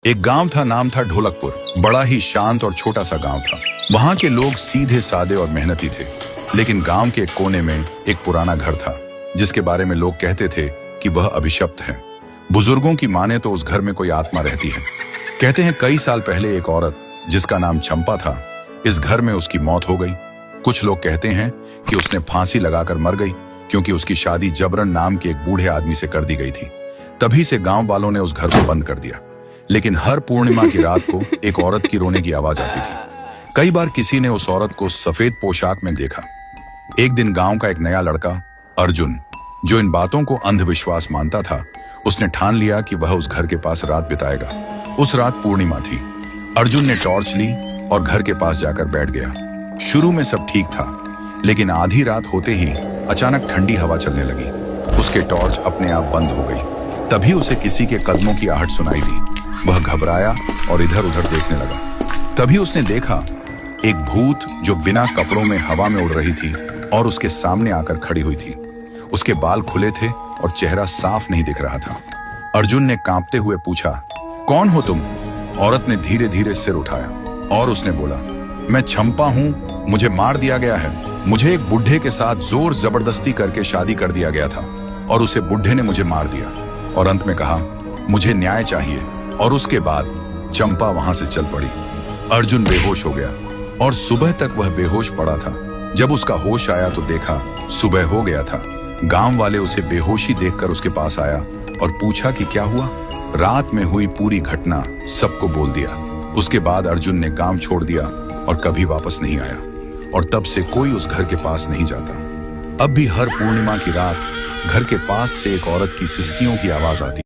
एक गांव था, नाम था ढोलकपुर। बड़ा ही शांत और छोटा सा गांव था। वहां के लोग सीधे सादे और मेहनती थे। लेकिन गांव के एक कोने में एक पुराना घर था, जिसके बारे में लोग कहते थे कि वह अभिशप्त है। बुजुर्गों की माने तो उस घर में कोई आत्मा रहती है। कहते हैं कई साल पहले एक औरत, जिसका नाम चंपा था, इस घर में उसकी मौत हो गई। कुछ लोग कहते हैं कि उसने फांसी लगाकर मर गई, क्योंकि उसकी शादी जबरन नाम के एक बूढ़े आदमी से कर दी गई थी। तभी से गांव वालों ने उस घर को बंद कर दिया। लेकिन हर पूर्णिमा की रात को एक औरत की रोने की आवाज आती थी। कई बार किसी ने उस औरत को सफेद पोशाक में देखा। एक दिन गांव का एक नया लड़का अर्जुन, जो इन बातों को अंधविश्वास मानता था, उसने ठान लिया कि वह उस घर के पास रात बिताएगा। उस रात पूर्णिमा थी। अर्जुन ने टॉर्च ली और घर के पास जाकर बैठ गया। शुरू में सब ठीक था, लेकिन आधी रात होते ही अचानक ठंडी हवा चलने लगी। उसके टॉर्च अपने आप बंद हो गई। तभी उसे किसी के कदमों की आहट सुनाई दी। वह घबराया और इधर उधर देखने लगा। तभी उसने देखा एक भूत, जो बिना कपड़ों में हवा में उड़ रही थी और उसके सामने आकर खड़ी हुई थी। उसके बाल खुले थे और चेहरा साफ नहीं दिख रहा था। अर्जुन ने कांपते हुए पूछा, कौन हो तुम? औरत ने धीरे धीरे सिर उठाया और उसने बोला, मैं चंपा हूँ, मुझे मार दिया गया है। मुझे एक बुढ़े के साथ जोर जबरदस्ती करके शादी कर दिया गया था और उसे बुढ़े ने मुझे मार दिया। और अंत में कहा, मुझे न्याय चाहिए। और उसके बाद चंपा वहां से चल पड़ी। अर्जुन बेहोश हो गया और सुबह तक वह बेहोश पड़ा था। जब उसका होश आया तो देखा सुबह हो गया था। गांव वाले उसे बेहोशी देखकर उसके पास आया और पूछा कि क्या हुआ। रात में हुई पूरी घटना सबको बोल दिया। उसके बाद अर्जुन ने गांव छोड़ दिया और कभी वापस नहीं आया। और तब से कोई उस घर के पास नहीं जाता। अब भी हर पूर्णिमा की रात घर के पास से एक औरत की सिसकियों की आवाज आती।